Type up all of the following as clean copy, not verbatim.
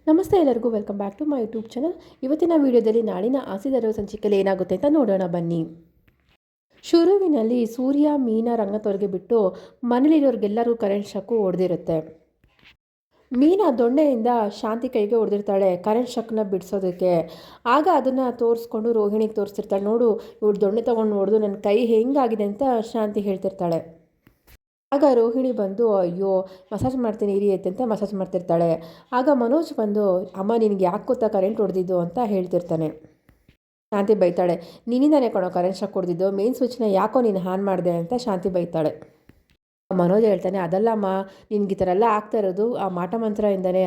ನಮಸ್ತೆ ಎಲ್ಲರಿಗೂ welcome back to my YouTube channel. ಇವತ್ತಿನ ವಿಡಿಯೋದಲ್ಲಿ ನಾಳಿನ ಆಸೆ ಸಂಚಿಕೆಯಲ್ಲಿ ಏನಾಗುತ್ತೆ ಅಂತ ನೋಡೋಣ ಬನ್ನಿ. ಶುರುವಿನಲ್ಲಿ ಸೂರ್ಯ ಮೀನಾ ರಂಗತವ್ರಿಗೆ ಬಿಟ್ಟು ಮನೇಲಿರೋರಿಗೆಲ್ಲರೂ ಕರೆಂಟ್ ಶಾಕು ಹೊಡೆದಿರುತ್ತೆ. ಮೀನಾ ದೊಣ್ಣೆಯಿಂದ ಶಾಂತಿ ಕೈಗೆ ಹೊಡೆದಿರ್ತಾಳೆ ಕರೆಂಟ್ ಶಾಕ್ನ ಬಿಡಿಸೋದಕ್ಕೆ. ಆಗ ಅದನ್ನು ತೋರಿಸ್ಕೊಂಡು ರೋಹಿಣಿಗೆ ತೋರಿಸ್ತಿರ್ತಾಳೆ, ನೋಡು ಇವ್ರು ದೊಣ್ಣೆ ತೊಗೊಂಡು ಹೊಡೆದು ನನ್ನ ಕೈ ಹೆಂಗಾಗಿದೆ ಅಂತ ಶಾಂತಿ ಹೇಳ್ತಿರ್ತಾಳೆ. ಆಗ ರೋಹಿಣಿ ಬಂದು ಅಯ್ಯೋ ಮಸಾಜ್ ಮಾಡ್ತೀನಿ ಇರಿ ಅಂತ ಮಸಾಜ್ ಮಾಡ್ತಿರ್ತಾಳೆ. ಆಗ ಮನೋಜ್ ಬಂದು ಅಮ್ಮ ನಿನಗೆ ಯಾಕೆ ಗೊತ್ತಾ ಕರೆಂಟ್ ಹೊಡೆದಿದ್ದು ಅಂತ ಹೇಳ್ತಿರ್ತಾನೆ. ಶಾಂತಿ ಬೈತಾಳೆ, ನಿನ್ನಿಂದಾನೆ ಕಣೋ ಕರೆಂಟ್ ಶಾಕ್ ಹೊಡೆದಿದ್ದು, ಮೇನ್ ಸ್ವಿಚ್ನ ಯಾಕೋ ನೀನು ಆನ್ ಮಾಡಿದೆ ಅಂತ ಶಾಂತಿ ಬೈತಾಳೆ. ಮನೋಜ್ ಹೇಳ್ತಾನೆ, ಅದಲ್ಲಮ್ಮ ನಿನ್ಗೆ ಈ ಥರ ಎಲ್ಲ ಆಗ್ತಾ ಇರೋದು ಆ ಮಾಟ ಮಂತ್ರದಿಂದನೇ.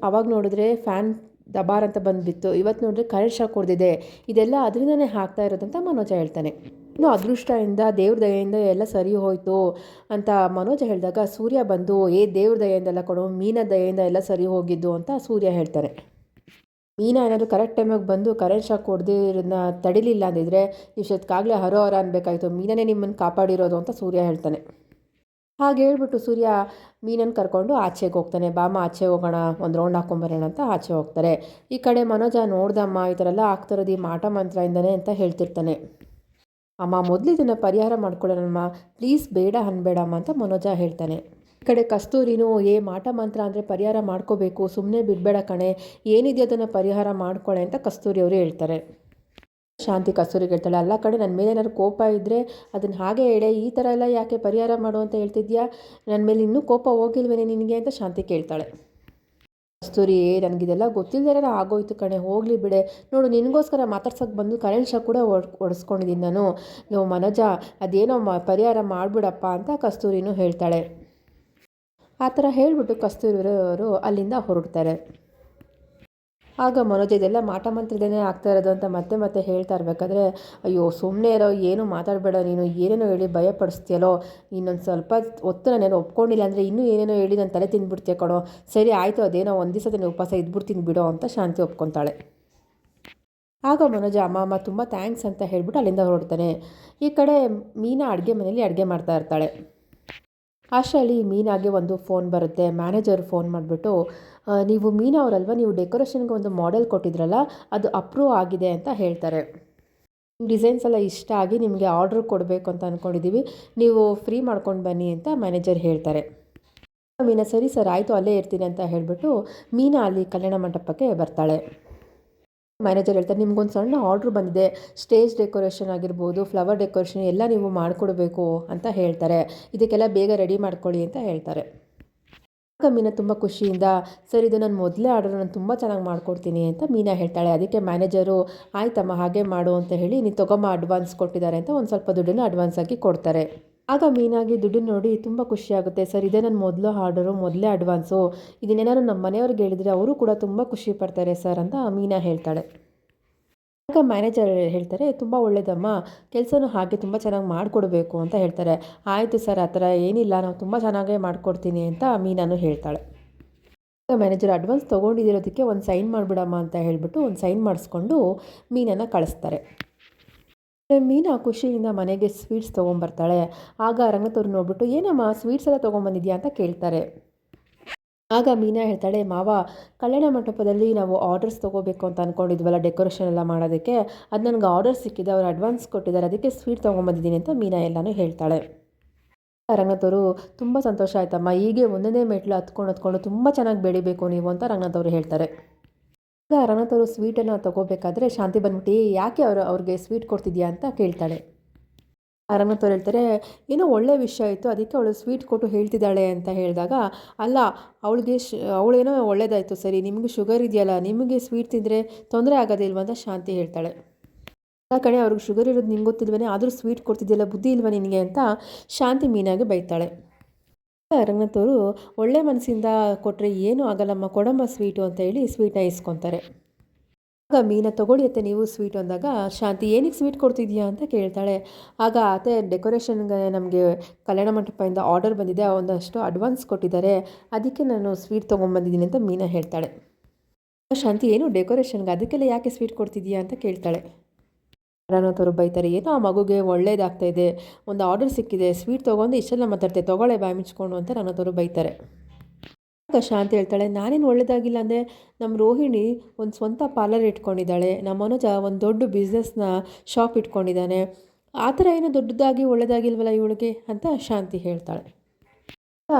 ಅವಾಗ ನೋಡಿದ್ರೆ ಫ್ಯಾನ್ ದಬಾರ್ ಅಂತ ಬಂದುಬಿತ್ತು, ಇವತ್ತು ನೋಡಿದ್ರೆ ಕರೆಂಟ್ ಶಾಕ್ ಹೊಡೆದಿದೆ, ಇದೆಲ್ಲ ಅದರಿಂದನೇ ಆಗ್ತಾ ಇರೋದಂತ ಮನೋಜ ಹೇಳ್ತಾನೆ. ಇನ್ನು ಅದೃಷ್ಟದಿಂದ ದೇವ್ರ ದಯೆಯಿಂದ ಎಲ್ಲ ಸರಿ ಹೋಯಿತು ಅಂತ ಮನೋಜ ಹೇಳಿದಾಗ ಸೂರ್ಯ ಬಂದು ದೇವ್ರ ದಯೆಯಿಂದೆಲ್ಲ ಕೊಡೋ ಮೀನ ದಯೆಯಿಂದ ಎಲ್ಲ ಸರಿ ಹೋಗಿದ್ದು ಅಂತ ಸೂರ್ಯ ಹೇಳ್ತಾರೆ. ಮೀನಾ ಏನಾದರೂ ಕರೆಕ್ಟ್ ಟೈಮಿಗೆ ಬಂದು ಕರೆಂಟ್ ಶಾಕ್ ಹೊಡೆದಿರೋದನ್ನ ತಡಿಲಿಲ್ಲ ಅಂದಿದ್ರೆ ಇಷ್ಟೊತ್ತಿಗಾಗಲೇ ಹರೋ ಹರ ಅನ್ಬೇಕಾಯ್ತು, ಮೀನನೇ ನಿಮ್ಮನ್ನು ಕಾಪಾಡಿರೋದು ಅಂತ ಸೂರ್ಯ ಹೇಳ್ತಾನೆ. ಹಾಗೆ ಹೇಳ್ಬಿಟ್ಟು ಸೂರ್ಯ ಮೀನನ್ನು ಕರ್ಕೊಂಡು ಆಚೆಗೆ ಹೋಗ್ತಾನೆ. ಬಾಮ ಆಚೆ ಹೋಗೋಣ, ಒಂದು ರೌಂಡ್ ಹಾಕೊಂಬರೋಣ ಅಂತ ಆಚೆ ಹೋಗ್ತಾರೆ. ಈ ಕಡೆ ಮನೋಜ ನೋಡ್ದಮ್ಮ ಈ ಥರ ಎಲ್ಲ ಆಗ್ತಿರೋದು ಈ ಮಾಟ ಮಂತ್ರದಿಂದನೇ ಅಂತ ಹೇಳ್ತಿರ್ತಾನೆ. ಅಮ್ಮ ಮೊದಲು ಇದನ್ನು ಪರಿಹಾರ ಮಾಡ್ಕೊಳ್ಳೋಣಮ್ಮ, ಪ್ಲೀಸ್ ಬೇಡ ಅನ್ಬೇಡಮ್ಮ ಅಂತ ಮನೋಜ ಹೇಳ್ತಾನೆ. ಈ ಕಡೆ ಕಸ್ತೂರಿನೂ ಮಾಟ ಮಂತ್ರ ಅಂದರೆ ಪರಿಹಾರ ಮಾಡ್ಕೋಬೇಕು, ಸುಮ್ಮನೆ ಬಿಡಬೇಡ ಕಣೆ, ಏನಿದೆಯೋ ಅದನ್ನು ಪರಿಹಾರ ಮಾಡ್ಕೊಳ್ಳೆ ಅಂತ ಕಸ್ತೂರಿ ಅವರು ಹೇಳ್ತಾರೆ. ಶಾಂತಿ ಕಸ್ತೂರಿಗೆ ಹೇಳ್ತಾಳೆ, ಅಲ್ಲ ಕಡೆ ನನ್ನ ಮೇಲೆ ಏನಾದ್ರು ಕೋಪ ಇದ್ದರೆ ಅದನ್ನು ಹಾಗೆ ಹೇಳೆ, ಈ ಥರ ಎಲ್ಲ ಯಾಕೆ ಪರಿಹಾರ ಮಾಡು ಅಂತ ಹೇಳ್ತಿದ್ಯಾ, ನನ್ನ ಮೇಲೆ ಇನ್ನೂ ಕೋಪ ಹೋಗಿಲ್ವೇನೆ ನಿನಗೆ ಅಂತ ಶಾಂತಿ ಕೇಳ್ತಾಳೆ. ಕಸ್ತೂರಿ ನನಗಿದೆಲ್ಲ ಗೊತ್ತಿಲ್ಲದೇ ಆಗೋಯ್ತು ಕಣೆ, ಹೋಗಲಿ ಬಿಡೆ, ನೋಡು ನಿನಗೋಸ್ಕರ ಮಾತಾಡ್ಸೋಕ್ಕೆ ಬಂದು ಕರೆಂಟ್ ಶಾಕ್ ಕೂಡ ಹೊಡೆಸ್ಕೊಂಡಿದ್ದೀನಿ ನಾನು, ನೀವು ಮನೋಜ ಅದೇನೋ ಪರಿಹಾರ ಮಾಡಿಬಿಡಪ್ಪ ಅಂತ ಕಸ್ತೂರಿನೂ ಹೇಳ್ತಾಳೆ. ಆ ಥರ ಹೇಳಿಬಿಟ್ಟು ಕಸ್ತೂರಿಯವರು ಅಲ್ಲಿಂದ ಹೊರಡ್ತಾರೆ. ಆಗ ಮನೋಜ್ ಇದೆಲ್ಲ ಮಾಟ ಮಂತ್ರದೇನೆ ಆಗ್ತಾ ಇರೋದು ಅಂತ ಮತ್ತೆ ಹೇಳ್ತಾ ಇರಬೇಕಾದ್ರೆ, ಅಯ್ಯೋ ಸುಮ್ಮನೆ ಇರೋ, ಏನು ಮಾತಾಡಬೇಡ ನೀನು, ಏನೇನೋ ಹೇಳಿ ಭಯಪಡಿಸ್ತೀಯಲ್ಲೋ, ಇನ್ನೊಂದು ಸ್ವಲ್ಪ ಹೊತ್ತು ನಾನೇನೋ ಒಪ್ಕೊಂಡಿಲ್ಲ ಅಂದರೆ ಇನ್ನೂ ಏನೇನೋ ಹೇಳಿ ನಾನು ತಲೆ ತಿಂದ್ಬಿಡ್ತೀಯ ಕಣೋ, ಸರಿ ಆಯಿತು ಅದೇನೋ ಒಂದು ದಿವಸ ಉಪವಾಸ ಇದ್ಬಿಡ್ತೀನಿ ಬಿಡೋ ಅಂತ ಶಾಂತಿ ಒಪ್ಕೊತಾಳೆ. ಆಗ ಮನೋಜ ಅಮ್ಮ ತುಂಬ ಥ್ಯಾಂಕ್ಸ್ ಅಂತ ಹೇಳ್ಬಿಟ್ಟು ಅಲ್ಲಿಂದ ಹೊರಡ್ತಾನೆ. ಈ ಕಡೆ ಮೀನಾ ಅಡುಗೆ ಮನೇಲಿ ಅಡುಗೆ ಮಾಡ್ತಾ ಇರ್ತಾಳೆ. ಅಷ್ಟರಲ್ಲಿ ಮೀನಾಗೆ ಒಂದು ಫೋನ್ ಬರುತ್ತೆ. ಮ್ಯಾನೇಜರ್ ಫೋನ್ ಮಾಡಿಬಿಟ್ಟು, ನೀವು ಮೀನಾ ಅವರಲ್ವ, ನೀವು ಡೆಕೋರೇಷನ್ಗೆ ಒಂದು ಮಾಡೆಲ್ ಕೊಟ್ಟಿದ್ರಲ್ಲ ಅದು ಅಪ್ರೂವ್ ಆಗಿದೆ ಅಂತ ಹೇಳ್ತಾರೆ. ಡಿಸೈನ್ಸ್ ಎಲ್ಲ ಇಷ್ಟ ಆಗಿ ನಿಮಗೆ ಆರ್ಡ್ರ್ ಕೊಡಬೇಕು ಅಂತ ಅಂದ್ಕೊಂಡಿದ್ದೀವಿ, ನೀವು ಫ್ರೀ ಮಾಡ್ಕೊಂಡು ಬನ್ನಿ ಅಂತ ಮ್ಯಾನೇಜರ್ ಹೇಳ್ತಾರೆ. ಮೀನಾ ಸರಿ ಸರ್ ಆಯಿತು ಅಲ್ಲೇ ಇರ್ತೀನಿ ಅಂತ ಹೇಳಿಬಿಟ್ಟು ಮೀನಾ ಅಲ್ಲಿ ಕಲ್ಯಾಣ ಮಂಟಪಕ್ಕೆ ಬರ್ತಾಳೆ. ಮ್ಯಾನೇಜರ್ ಹೇಳ್ತಾರೆ, ನಿಮ್ಗೊಂದು ಸಣ್ಣ ಆರ್ಡ್ರ್ ಬಂದಿದೆ, ಸ್ಟೇಜ್ ಡೆಕೋರೇಷನ್ ಆಗಿರ್ಬೋದು, ಫ್ಲವರ್ ಡೆಕೋರೇಷನ್ ಎಲ್ಲ ನೀವು ಮಾಡಿಕೊಡ್ಬೇಕು ಅಂತ ಹೇಳ್ತಾರೆ, ಇದಕ್ಕೆಲ್ಲ ಬೇಗ ರೆಡಿ ಮಾಡ್ಕೊಳ್ಳಿ ಅಂತ ಹೇಳ್ತಾರೆ. ಆಗ ಮೀನಾ ತುಂಬ ಖುಷಿಯಿಂದ ಸರ್ ಇದು ನಾನು ಮೊದಲೇ ಆರ್ಡರ್, ನಾನು ತುಂಬ ಚೆನ್ನಾಗಿ ಮಾಡಿಕೊಡ್ತೀನಿ ಅಂತ ಮೀನಾ ಹೇಳ್ತಾಳೆ. ಅದಕ್ಕೆ ಮ್ಯಾನೇಜರು ಆಯ್ತಮ್ಮ ಹಾಗೆ ಮಾಡು ಅಂತ ಹೇಳಿ ನೀನು ತೊಗೊಂಬ ಅಡ್ವಾನ್ಸ್ ಕೊಟ್ಟಿದ್ದಾರೆ ಅಂತ ಒಂದು ಸ್ವಲ್ಪ ದುಡ್ಡನ್ನು ಅಡ್ವಾನ್ಸ್ ಆಗಿ ಕೊಡ್ತಾರೆ. ಆಗ ಮೀನಾಗಿ ದುಡ್ಡು ನೋಡಿ ತುಂಬ ಖುಷಿಯಾಗುತ್ತೆ. ಸರ್ ಇದೇ ನನ್ನ ಮೊದಲು ಆರ್ಡರು, ಮೊದಲೇ ಅಡ್ವಾನ್ಸು, ಇದನ್ನೇನಾದ್ರು ನಮ್ಮ ಮನೆಯವ್ರಿಗೆ ಹೇಳಿದರೆ ಅವರು ಕೂಡ ತುಂಬ ಖುಷಿ ಪಡ್ತಾರೆ ಸರ್ ಅಂತ ಮೀನಾ ಹೇಳ್ತಾಳೆ. ಆಗ ಮ್ಯಾನೇಜರ್ ಹೇಳ್ತಾರೆ, ತುಂಬ ಒಳ್ಳೇದಮ್ಮ, ಕೆಲಸನೂ ಹಾಗೆ ತುಂಬ ಚೆನ್ನಾಗಿ ಮಾಡಿಕೊಡ್ಬೇಕು ಅಂತ ಹೇಳ್ತಾರೆ. ಆಯಿತು ಸರ್ ಆ ಥರ ಏನಿಲ್ಲ, ನಾವು ತುಂಬ ಚೆನ್ನಾಗೇ ಮಾಡಿಕೊಡ್ತೀನಿ ಅಂತ ಮೀನಾನು ಹೇಳ್ತಾಳೆ. ಆಗ ಮ್ಯಾನೇಜರ್ ಅಡ್ವಾನ್ಸ್ ತೊಗೊಂಡಿರೋದಕ್ಕೆ ಒಂದು ಸೈನ್ ಮಾಡಿಬಿಡಮ್ಮ ಅಂತ ಹೇಳಿಬಿಟ್ಟು ಒಂದು ಸೈನ್ ಮಾಡಿಸ್ಕೊಂಡು ಮೀನನ್ನು ಕಳಿಸ್ತಾರೆ. ಮೀನಾ ಖುಷಿಯಿಂದ ಮನೆಗೆ ಸ್ವೀಟ್ಸ್ ತೊಗೊಂಬರ್ತಾಳೆ. ಆಗ ರಂಗತವ್ರು ನೋಡ್ಬಿಟ್ಟು ಏನಮ್ಮ ಸ್ವೀಟ್ಸ್ ಎಲ್ಲ ತೊಗೊಂಬಂದಿದ್ಯಾ ಅಂತ ಕೇಳ್ತಾರೆ. ಆಗ ಮೀನಾ ಹೇಳ್ತಾಳೆ, ಮಾವ ಕಲ್ಯಾಣ ಮಂಟಪದಲ್ಲಿ ನಾವು ಆರ್ಡರ್ಸ್ ತೊಗೋಬೇಕು ಅಂತ ಅಂದ್ಕೊಂಡಿದ್ವಲ್ಲ ಡೆಕೋರೇಷನ್ ಎಲ್ಲ ಮಾಡೋದಕ್ಕೆ, ಅದು ನನಗೆ ಆರ್ಡರ್ ಸಿಕ್ಕಿದೆ, ಅವ್ರು ಅಡ್ವಾನ್ಸ್ ಕೊಟ್ಟಿದ್ದಾರೆ, ಅದಕ್ಕೆ ಸ್ವೀಟ್ ತೊಗೊಂಬಂದಿದ್ದೀನಿ ಅಂತ ಮೀನಾ ಎಲ್ಲನೂ ಹೇಳ್ತಾಳೆ. ರಂಗತವರು ತುಂಬ ಸಂತೋಷ ಆಯ್ತಮ್ಮ, ಹೀಗೆ ಒಂದೊಂದೇ ಮೆಟ್ಲು ಹತ್ಕೊಂಡು ತುಂಬ ಚೆನ್ನಾಗಿ ಬೆಳಿಬೇಕು ನೀವು ಅಂತ ರಂಗತವರು ಹೇಳ್ತಾರೆ. ಆಗ ರಂಗತವರು ಸ್ವೀಟನ್ನು ತೊಗೋಬೇಕಾದ್ರೆ ಶಾಂತಿ ಬಂದ್ಬಿಟ್ಟು ಯಾಕೆ ಅವ್ರಿಗೆ ಸ್ವೀಟ್ ಕೊಡ್ತಿದ್ಯಾ ಅಂತ ಕೇಳ್ತಾಳೆ. ರಂಗತವ್ರು ಹೇಳ್ತಾರೆ, ಏನೋ ಒಳ್ಳೆ ವಿಷಯ ಆಯಿತು ಅದಕ್ಕೆ ಅವಳು ಸ್ವೀಟ್ ಕೊಟ್ಟು ಹೇಳ್ತಿದ್ದಾಳೆ ಅಂತ ಹೇಳಿದಾಗ, ಅಲ್ಲ ಅವಳೇನೋ ಒಳ್ಳೇದಾಯಿತು ಸರಿ, ನಿಮಗೆ ಶುಗರ್ ಇದೆಯಲ್ಲ, ನಿಮಗೆ ಸ್ವೀಟ್ ತಿಂದರೆ ತೊಂದರೆ ಆಗೋದಿಲ್ವ ಅಂತ ಶಾಂತಿ ಹೇಳ್ತಾಳೆ. ಆ ಕಡೆ ಅವ್ರಿಗೆ ಶುಗರ್ ಇರೋದು ನಿಂಗೆ ಗೊತ್ತಿಲ್ವೇ, ಆದರೂ ಸ್ವೀಟ್ ಕೊಡ್ತಿದ್ಯಲ್ಲ, ಬುದ್ಧಿ ಇಲ್ವ ನಿನಗೆ ಅಂತ ಶಾಂತಿ ಮೀನಾಗೆ ಬೈತಾಳೆ. ರಂಗನಾಥವರು ಒಳ್ಳೆ ಮನಸ್ಸಿಂದ ಕೊಟ್ಟರೆ ಏನೂ ಆಗಲ್ಲಮ್ಮ, ಕೊಡಮ್ಮ ಸ್ವೀಟು ಅಂತ ಹೇಳಿ ಸ್ವೀಟನ್ನ ಇಸ್ಕೊತಾರೆ. ಆಗ ಮೀನಾ ತೊಗೊಳ್ಳಿ ಅತ್ತೆ ನೀವು ಸ್ವೀಟು ಅಂದಾಗ ಶಾಂತಿ ಏನಕ್ಕೆ ಸ್ವೀಟ್ ಕೊಡ್ತಿದ್ಯಾ ಅಂತ ಕೇಳ್ತಾಳೆ. ಆಗ ಅತ್ತೆ ಡೆಕೋರೇಷನ್ಗೆ ನಮಗೆ ಕಲ್ಯಾಣ ಮಂಟಪದಿಂದ ಆರ್ಡರ್ ಬಂದಿದೆ, ಒಂದಷ್ಟು ಅಡ್ವಾನ್ಸ್ ಕೊಟ್ಟಿದ್ದಾರೆ, ಅದಕ್ಕೆ ನಾನು ಸ್ವೀಟ್ ತೊಗೊಂಬಂದಿದ್ದೀನಿ ಅಂತ ಮೀನಾ ಹೇಳ್ತಾಳೆ. ಶಾಂತಿ ಏನು ಡೆಕೋರೇಷನ್ಗೆ, ಅದಕ್ಕೆಲ್ಲ ಯಾಕೆ ಸ್ವೀಟ್ ಕೊಡ್ತಿದ್ಯಾ ಅಂತ ಕೇಳ್ತಾಳೆ. ರಂಗನಾಥವರು ಬೈತಾರೆ, ಏನೋ ಆ ಮಗುಗೆ ಒಳ್ಳೇದಾಗ್ತಾಯಿದೆ, ಒಂದು ಆರ್ಡರ್ ಸಿಕ್ಕಿದೆ, ಸ್ವೀಟ್ ತೊಗೊಂಡು ಇಷ್ಟೆಲ್ಲ ಮಾತಾಡ್ತೆ, ತೊಗೊಳ್ಳೆ ಬಾಯಿ ಮುಚ್ಕೊಂಡು ಅಂತ ರಂಗನಾಥವರು ಬೈತಾರೆ. ಆಗ ಶಾಂತಿ ಹೇಳ್ತಾಳೆ, ನಾನೇನು ಒಳ್ಳೇದಾಗಿಲ್ಲ ಅಂದರೆ ನಮ್ಮ ರೋಹಿಣಿ ಒಂದು ಸ್ವಂತ ಪಾರ್ಲರ್ ಇಟ್ಕೊಂಡಿದ್ದಾಳೆ, ನಮ್ಮ ಮನೋಜ ಒಂದು ದೊಡ್ಡ ಬಿಸ್ನೆಸ್ನ ಶಾಪ್ ಇಟ್ಕೊಂಡಿದ್ದಾನೆ, ಆ ಥರ ಏನೋ ದೊಡ್ಡದಾಗಿ ಒಳ್ಳೇದಾಗಿಲ್ವಲ್ಲ ಇವಳಿಗೆ ಅಂತ ಶಾಂತಿ ಹೇಳ್ತಾಳೆ.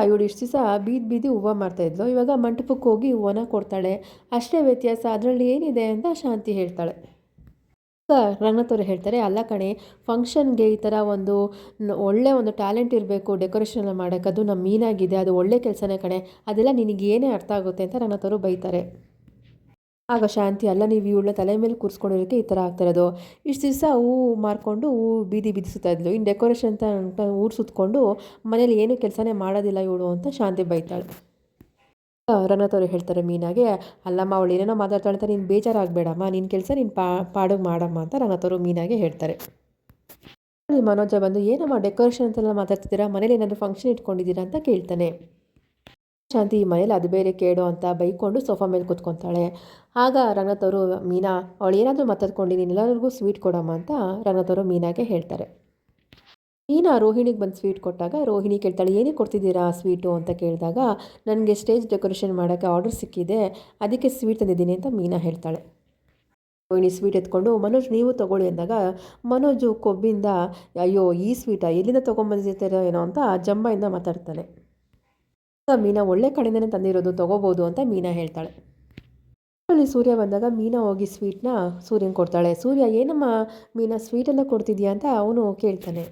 ಇವಳು ಇಷ್ಟು ದಿವಸ ಬೀದಿ ಹೂವು ಮಾರ್ತಾಯಿದ್ಲು, ಇವಾಗ ಮಂಟಪಕ್ಕೆ ಹೋಗಿ ಹೂವನ್ನ ಕೊಡ್ತಾಳೆ, ಅಷ್ಟೇ ವ್ಯತ್ಯಾಸ, ಅದರಲ್ಲಿ ಏನಿದೆ ಅಂತ ಶಾಂತಿ ಹೇಳ್ತಾಳೆ. ರಂಗನಾಥ್ ಅವರು ಹೇಳ್ತಾರೆ, ಅಲ್ಲ ಕಣೆ, ಫಂಕ್ಷನ್ಗೆ ಈ ಥರ ಒಳ್ಳೆ ಒಂದು ಟ್ಯಾಲೆಂಟ್ ಇರಬೇಕು ಡೆಕೋರೇಷನ್ ಎಲ್ಲ ಮಾಡೋಕ್ಕೆ, ಅದು ನಮ್ಮ ಮೀನಾಗಿದೆ, ಅದು ಒಳ್ಳೆ ಕೆಲಸನೇ ಕಣೆ, ಅದೆಲ್ಲ ನಿನಗೆ ಏನೇ ಅರ್ಥ ಆಗುತ್ತೆ ಅಂತ ರಂಗನಾಥ್ ಅವರು ಬೈತಾರೆ. ಆಗ ಶಾಂತಿ, ಅಲ್ಲ ನೀವು ಇವಳ ತಲೆ ಮೇಲೆ ಕೂರಿಸ್ಕೊಂಡಿರೋಕ್ಕೆ ಈ ಥರ ಆಗ್ತಾಯಿರೋದು, ಇಷ್ಟು ದಿವಸ ಹೂವು ಮಾರ್ಕೊಂಡು ಹೂವು ಬೀದಿ ಸುತ್ತಾ ಇದ್ಲು, ಇನ್ನು ಡೆಕೋರೇಷನ್ ಅಂತ ಊರು ಸುತ್ತಕೊಂಡು ಮನೇಲಿ ಏನೂ ಕೆಲಸನೇ ಮಾಡೋದಿಲ್ಲ ಇವಳು ಅಂತ ಶಾಂತಿ ಬೈತಾಳೆ. ರಂಗನಾಥ್ ಅವರು ಹೇಳ್ತಾರೆ ಮೀನಾಗೆ, ಅಲ್ಲಮ್ಮ ಅವಳು ಏನೇನೋ ಮಾತಾಡ್ತಾಳೆ ಅಂತ ನೀನು ಬೇಜಾರಾಗಬೇಡಮ್ಮ, ನಿನ್ನ ಕೆಲಸ ನೀನು ಪಾಡಿಗೆ ಮಾಡಮ್ಮ ಅಂತ ರಂಗನಾಥ್ ಅವರು ಮೀನಾಗೆ ಹೇಳ್ತಾರೆ. ಮನೋಜ ಬಂದು, ಏನಮ್ಮ ಡೆಕೋರೇಷನ್ ಅಂತೆಲ್ಲ ಮಾತಾಡ್ತಿದ್ದೀರಾ, ಮನೇಲಿ ಏನಾದರೂ ಫಂಕ್ಷನ್ ಇಟ್ಕೊಂಡಿದ್ದೀರಾ ಅಂತ ಕೇಳ್ತಾನೆ. ಶಾಂತಿ, ಈ ಮನೇಲಿ ಅದು ಬೇರೆ ಕೇಳು ಅಂತ ಬೈಕೊಂಡು ಸೋಫಾ ಮೇಲೆ ಕೂತ್ಕೊತಾಳೆ. ಆಗ ರಂಗನಾಥ್ ಅವರು, ಮೀನಾ ಅವಳು ಏನಾದರೂ ಮಾತಾಡ್ಕೊಂಡು ನೀನು ಎಲ್ಲರಿಗೂ ಸ್ವೀಟ್ ಕೊಡಮ್ಮ ಅಂತ ರಂಗನಾಥ್ ಅವರು ಮೀನಾಗೆ ಹೇಳ್ತಾರೆ. ಮೀನಾ ರೋಹಿಣಿಗೆ ಬಂದು ಸ್ವೀಟ್ ಕೊಟ್ಟಾಗ ರೋಹಿಣಿ ಕೇಳ್ತಾಳೆ, ಏನೇ ಕೊಡ್ತಿದ್ದೀರಾ ಸ್ವೀಟು ಅಂತ ಕೇಳಿದಾಗ, ನನಗೆ ಸ್ಟೇಜ್ ಡೆಕೋರೇಷನ್ ಮಾಡೋಕ್ಕೆ ಆರ್ಡರ್ ಸಿಕ್ಕಿದೆ, ಅದಕ್ಕೆ ಸ್ವೀಟ್ ತಂದಿದ್ದೀನಿ ಅಂತ ಮೀನಾ ಹೇಳ್ತಾಳೆ. ರೋಹಿಣಿ ಸ್ವೀಟ್ ಎತ್ಕೊಂಡು, ಮನೋಜ್ ನೀವು ತೊಗೊಳ್ಳಿ ಅಂದಾಗ ಮನೋಜು ಕೊಬ್ಬಿಂದ, ಅಯ್ಯೋ ಈ ಸ್ವೀಟಾ ಎಲ್ಲಿಂದ ತೊಗೊಂಬಂದಿರ್ತಾರೋ ಏನೋ ಅಂತ ಜಂಬಾಯಿಂದ ಮಾತಾಡ್ತಾನೆ. ಮೀನಾ, ಒಳ್ಳೆ ಕಡೆಯಿಂದನೇ ತಂದಿರೋದು, ತೊಗೋಬೋದು ಅಂತ ಮೀನಾ ಹೇಳ್ತಾಳೆ. ಅಲ್ಲಿ ಸೂರ್ಯ ಬಂದಾಗ ಮೀನಾ ಹೋಗಿ ಸ್ವೀಟ್ನ ಸೂರ್ಯಂಗೆ ಕೊಡ್ತಾಳೆ. ಸೂರ್ಯ, ಏನಮ್ಮ ಮೀನಾ ಸ್ವೀಟೆಲ್ಲ ಕೊಡ್ತಿದ್ಯಾ ಅಂತ ಅವನು ಕೇಳ್ತಾನೆ.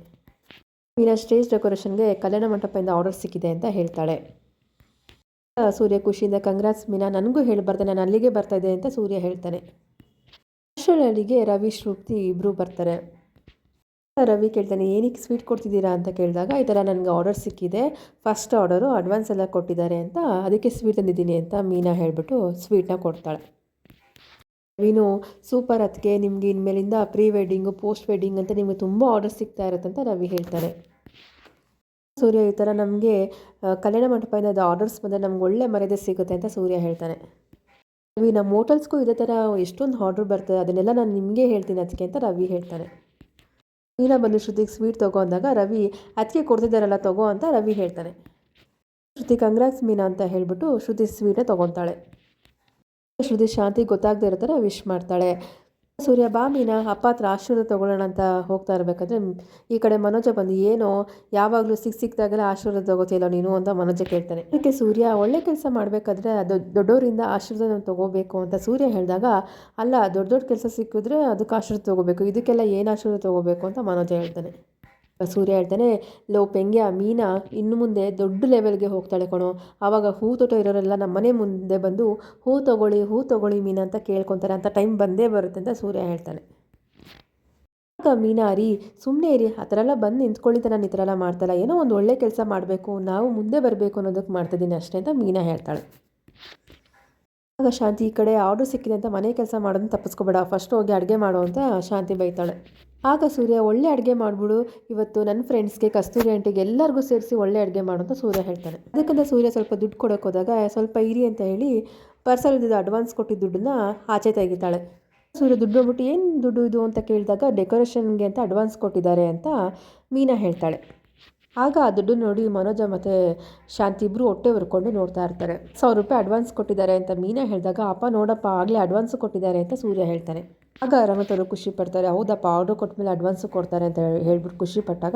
ಮೀನಾ, ಸ್ಟೇಜ್ ಡೆಕೋರೇಷನ್ಗೆ ಕಲ್ಯಾಣ ಮಂಟಪದಿಂದ ಆರ್ಡರ್ ಸಿಕ್ಕಿದೆ ಅಂತ ಹೇಳ್ತಾಳೆ. ಸೂರ್ಯ ಖುಷಿಯಿಂದ, ಕಂಗ್ರಾಟ್ಸ್ ಮೀನಾ, ನನಗೂ ಹೇಳಬಾರ್ದೆ, ನಾನು ಅಲ್ಲಿಗೆ ಬರ್ತಾಯಿದ್ದೆ ಅಂತ ಸೂರ್ಯ ಹೇಳ್ತಾನೆ. ಅಷ್ಟರಲ್ಲಿಗೆ ರವಿ ಶ್ರುತಿ ಇಬ್ಬರು ಬರ್ತಾರೆ. ರವಿ ಕೇಳ್ತಾನೆ, ಏನಕ್ಕೆ ಸ್ವೀಟ್ ಕೊಡ್ತಿದ್ದೀರಾ ಅಂತ ಕೇಳಿದಾಗ, ಈ ಥರ ನನಗೆ ಆರ್ಡರ್ ಸಿಕ್ಕಿದೆ, ಫಸ್ಟ್ ಆರ್ಡರು ಅಡ್ವಾನ್ಸ್ ಎಲ್ಲ ಕೊಟ್ಟಿದ್ದಾರೆ ಅಂತ, ಅದಕ್ಕೆ ಸ್ವೀಟ್ ತಂದಿದ್ದೀನಿ ಅಂತ ಮೀನಾ ಹೇಳಿಬಿಟ್ಟು ಸ್ವೀಟ್ನ ಕೊಡ್ತಾಳೆ. ರವಿನು, ಸೂಪರ್, ಅದಕ್ಕೆ ನಿಮಗೆ ಇನ್ಮೇಲಿಂದ ಪ್ರೀ ವೆಡ್ಡಿಂಗು ಪೋಸ್ಟ್ ವೆಡ್ಡಿಂಗ್ ಅಂತ ನಿಮಗೆ ತುಂಬ ಆರ್ಡರ್ ಸಿಗ್ತಾ ಇರುತ್ತೆ ಅಂತ ರವಿ ಹೇಳ್ತಾರೆ. ಸೂರ್ಯ, ಈ ಥರ ನಮಗೆ ಕಲ್ಯಾಣ ಮಂಟಪದಿಂದ ಆರ್ಡರ್ಸ್ ಬಂದರೆ ನಮ್ಗೆ ಒಳ್ಳೆ ಮರ್ಯಾದೆ ಸಿಗುತ್ತೆ ಅಂತ ಸೂರ್ಯ ಹೇಳ್ತಾನೆ. ರವಿ, ನಮ್ಮ ಹೋಟೆಲ್ಸ್ಗೂ ಇದೇ ಥರ ಎಷ್ಟೊಂದು ಆರ್ಡ್ರ್ ಬರ್ತದೆ, ಅದನ್ನೆಲ್ಲ ನಾನು ನಿಮಗೆ ಹೇಳ್ತೀನಿ ಅದಕ್ಕೆ ಅಂತ ರವಿ ಹೇಳ್ತಾನೆ. ಮೀನಾ ಬಂದು ಶ್ರುತಿಗೆ ಸ್ವೀಟ್ ತೊಗೋ ಅಂದಾಗ ರವಿ, ಅದಕ್ಕೆ ಕೊಡ್ತಿದ್ದಾರಲ್ಲ ತೊಗೋ ಅಂತ ರವಿ ಹೇಳ್ತಾನೆ. ಶ್ರುತಿ, ಕಂಗ್ರಾಟ್ಸ್ ಮೀನಾ ಅಂತ ಹೇಳಿಬಿಟ್ಟು ಶ್ರುತಿ ಸ್ವೀಟ್ನ ತೊಗೊತಾಳೆ. ಶ್ರುತಿ ಶಾಂತಿ ಗೊತ್ತಾಗದೇ ಇರೋ ಥರ ವಿಶ್ ಮಾಡ್ತಾಳೆ. ಸೂರ್ಯ, ಬಾ ಮೀನಾ ಅಪ್ಪ ಹತ್ರ ಆಶೀರ್ವಾದ ತೊಗೊಳ್ಳೋಣ ಅಂತ ಹೋಗ್ತಾ ಇರಬೇಕಾದ್ರೆ ಈ ಕಡೆ ಮನೋಜ ಬಂದು, ಏನೋ ಯಾವಾಗಲೂ ಸಿಕ್ಕಿದಾಗೆಲ್ಲ ಆಶೀರ್ವಾದ ತೊಗೋತಿಲ್ಲ ನೀನು ಅಂತ ಮನೋಜ ಕೇಳ್ತಾನೆ. ಅದಕ್ಕೆ ಸೂರ್ಯ, ಒಳ್ಳೆ ಕೆಲಸ ಮಾಡಬೇಕಾದ್ರೆ ಅದು ದೊಡ್ಡವರಿಂದ ಆಶೀರ್ವಾದ ನಾವು ತೊಗೋಬೇಕು ಅಂತ ಸೂರ್ಯ ಹೇಳಿದಾಗ, ಅಲ್ಲ ದೊಡ್ಡ ಕೆಲಸ ಸಿಕ್ಕಿದ್ರೆ ಅದಕ್ಕೆ ಆಶೀರ್ವಾದ ತೊಗೋಬೇಕು, ಇದಕ್ಕೆಲ್ಲ ಏನು ಆಶೀರ್ವಾದ ತೊಗೋಬೇಕು ಅಂತ ಮನೋಜ ಹೇಳ್ತಾನೆ. ಸೂರ್ಯ ಹೇಳ್ತಾನೆ, ಲೋ ಪೆಂಗ್ಯ, ಮೀನಾ ಇನ್ನು ಮುಂದೆ ದೊಡ್ಡ ಲೆವೆಲ್ಗೆ ಹೋಗ್ತಾಳೆ ಕಣೋ, ಆವಾಗ ಹೂ ತೋಟ ಇರೋರೆಲ್ಲ ನಮ್ಮ ಮನೆ ಮುಂದೆ ಬಂದು ಹೂ ತೊಗೊಳ್ಳಿ ಮೀನಾ ಅಂತ ಕೇಳ್ಕೊತಾರೆ, ಅಂತ ಟೈಮ್ ಬಂದೇ ಬರುತ್ತೆ ಅಂತ ಸೂರ್ಯ ಹೇಳ್ತಾನೆ. ಆಗ ಮೀನಾ, ರೀ ಸುಮ್ಮನೆ ಇರಿ, ಆ ಥರ ಎಲ್ಲ ಬಂದು ನಿಂತ್ಕೊಳ್ಳಿತ, ನಾನು ಈ ಥರ ಎಲ್ಲ ಮಾಡ್ತಾಯಿಲ್ಲ, ಏನೋ ಒಂದು ಒಳ್ಳೆ ಕೆಲಸ ಮಾಡಬೇಕು, ನಾವು ಮುಂದೆ ಬರಬೇಕು ಅನ್ನೋದಕ್ಕೆ ಮಾಡ್ತಿದ್ದೀನಿ ಅಷ್ಟೇ ಅಂತ ಮೀನಾ ಹೇಳ್ತಾಳೆ. ಆಗ ಶಾಂತಿ, ಈ ಕಡೆ ಆರ್ಡರ್ ಸಿಕ್ಕಿದೆ ಅಂತ ಮನೆ ಕೆಲಸ ಮಾಡೋದನ್ನ ತಪ್ಪಿಸ್ಕೊಬೇಡ, ಫಸ್ಟ್ ಹೋಗಿ ಅಡುಗೆ ಮಾಡೋ ಅಂತ ಶಾಂತಿ ಬೈತಾಳೆ. ಆಗ ಸೂರ್ಯ, ಒಳ್ಳೆ ಅಡುಗೆ ಮಾಡಿಬಿಡು, ಇವತ್ತು ನನ್ನ ಫ್ರೆಂಡ್ಸ್ಗೆ ಕಸ್ತೂರಿ ಆಂಟಿಗೆ ಎಲ್ಲರಿಗೂ ಸೇರಿಸಿ ಒಳ್ಳೆ ಅಡುಗೆ ಮಾಡು ಅಂತ ಸೂರ್ಯ ಹೇಳ್ತಾನೆ. ಅದಕ್ಕಂತ ಸೂರ್ಯ ಸ್ವಲ್ಪ ದುಡ್ಡು ಕೊಡೋಕೆ ಹೋದಾಗ, ಸ್ವಲ್ಪ ಇರಿ ಅಂತ ಹೇಳಿ ಪರ್ಸಲ್ಲಿದ್ದು ಅಡ್ವಾನ್ಸ್ ಕೊಟ್ಟಿದ್ದ ದುಡ್ಡನ್ನ ಆಚೆ ತೆಗಿತಾಳೆ. ಸೂರ್ಯ ದುಡ್ಡು ಹೋಗ್ಬಿಟ್ಟು, ಏನು ದುಡ್ಡು ಇದು ಅಂತ ಕೇಳಿದಾಗ, ಡೆಕೋರೇಷನ್ಗೆ ಅಂತ ಅಡ್ವಾನ್ಸ್ ಕೊಟ್ಟಿದ್ದಾರೆ ಅಂತ ಮೀನಾ ಹೇಳ್ತಾಳೆ. ಆಗ ಆ ದುಡ್ಡು ನೋಡಿ ಮನೋಜ ಮತ್ತು ಶಾಂತಿ ಇಬ್ಬರು ಹೊಟ್ಟೆ ಹುರ್ಕೊಂಡು ನೋಡ್ತಾ ಇರ್ತಾರೆ. 1,000 ರೂಪಾಯಿ ಅಡ್ವಾನ್ಸ್ ಕೊಟ್ಟಿದ್ದಾರೆ ಅಂತ ಮೀನಾ ಹೇಳಿದಾಗ, ಅಪ್ಪ ನೋಡಪ್ಪ ಆಗಲೇ ಅಡ್ವಾನ್ಸ್ ಕೊಟ್ಟಿದ್ದಾರೆ ಅಂತ ಸೂರ್ಯ ಹೇಳ್ತಾನೆ. ಆಗ ರಂಗನಾಥ್ ಅವರು ಖುಷಿ ಪಡ್ತಾರೆ, ಹೌದಪ್ಪ ಆರ್ಡರ್ ಕೊಟ್ಟ ಮೇಲೆ ಅಡ್ವಾನ್ಸು ಕೊಡ್ತಾರೆ ಅಂತ ಹೇಳ್ಬಿಟ್ಟು ಖುಷಿ ಪಟ್ಟಾಗ,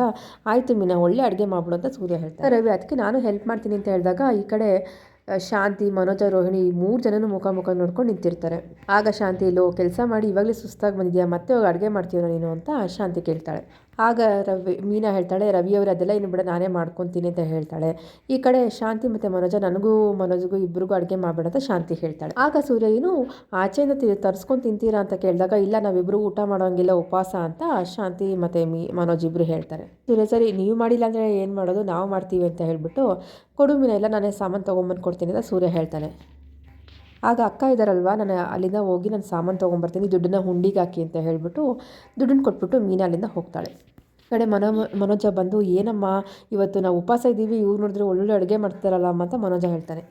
ಆಯಿತು ಮೀನಾ ಒಳ್ಳೆ ಅಡುಗೆ ಮಾಡ್ಬಿಡು ಅಂತ ಸೂರ್ಯ ಹೇಳ್ತಾರೆ. ರವಿ, ಅದಕ್ಕೆ ನಾನು ಹೆಲ್ಪ್ ಮಾಡ್ತೀನಿ ಅಂತ ಹೇಳಿದಾಗ, ಈ ಕಡೆ ಶಾಂತಿ, ಮನೋಜ, ರೋಹಿಣಿ 3 ಜನನೂ ಮುಖ ನೋಡ್ಕೊಂಡು ನಿಂತಿರ್ತಾರೆ. ಆಗ ಶಾಂತಿ, ಇಲ್ಲೋ ಕೆಲಸ ಮಾಡಿ ಇವಾಗಲೇ ಸುಸ್ತಾಗಿ ಬಂದಿದ್ಯಾ, ಮತ್ತೆ ಹೋಗಿ ಅಡುಗೆ ಮಾಡ್ತೀವೋ ನೀನು ಅಂತ ಶಾಂತಿ ಕೇಳ್ತಾಳೆ. ಆಗ ಮೀನಾ ಹೇಳ್ತಾಳೆ, ರವಿಯವರು ಅದೆಲ್ಲ ಇನ್ನು ಬಿಡ, ನಾನೇ ಮಾಡ್ಕೊತೀನಿ ಅಂತ ಹೇಳ್ತಾಳೆ. ಈ ಕಡೆ ಶಾಂತಿ ಮತ್ತು ಮನೋಜ, ಮನೋಜಿಗೂ ಇಬ್ಬರಿಗೂ ಅಡುಗೆ ಮಾಡಬೇಡ ಅಂತ ಶಾಂತಿ ಹೇಳ್ತಾಳೆ. ಆಗ ಸೂರ್ಯ, ಏನು ಆಚೆಯಿಂದ ತರಿಸ್ಕೊಂಡು ತಿಂತೀರಾ ಅಂತ ಕೇಳಿದಾಗ, ಇಲ್ಲ ನಾವಿಬ್ಬರು ಊಟ ಮಾಡೋಂಗಿಲ್ಲ ಉಪವಾಸ ಅಂತ ಶಾಂತಿ ಮತ್ತು ಮನೋಜ್ ಇಬ್ಬರು ಹೇಳ್ತಾರೆ. ಸೂರ್ಯ, ಸರಿ ನೀವು ಮಾಡಿಲ್ಲ ಅಂದರೆ ಏನು ಮಾಡೋದು, ನಾವು ಮಾಡ್ತೀವಿ ಅಂತ ಹೇಳ್ಬಿಟ್ಟು, ಕೊಡು ಮೀನಾ, ಎಲ್ಲ ನಾನೇ ಸಾಮಾನು ತೊಗೊಂಬಂದು ಕೊಡ್ತೀನಿ ಅಂತ ಸೂರ್ಯ ಹೇಳ್ತಾನೆ. ಆಗ ಅಕ್ಕ ಇದ್ದಾರಲ್ವ, ನಾನು ಅಲ್ಲಿಂದ ಹೋಗಿ ನಾನು ಸಾಮಾನು ತೊಗೊಂಬರ್ತೀನಿ, ದುಡ್ಡನ್ನ ಹುಂಡಿಗೆ ಹಾಕಿ ಅಂತ ಹೇಳಿಬಿಟ್ಟು ದುಡ್ಡನ್ನು ಕೊಟ್ಬಿಟ್ಟು ಮೀನಾ ಅಲ್ಲಿಂದ ಹೋಗ್ತಾಳೆ. ಕಡೆ ಮನೋಜ ಬಂದು, ಏನಮ್ಮ ಇವತ್ತು ನಾವು ಉಪವಾಸ ಇದ್ದೀವಿ, ಇವ್ರು ನೋಡಿದ್ರೆ ಒಳ್ಳೊಳ್ಳೆ ಅಡುಗೆ ಮಾಡ್ತಾರಲ್ಲ ಅಂತ ಮನೋಜ ಹೇಳ್ತಾನೆ.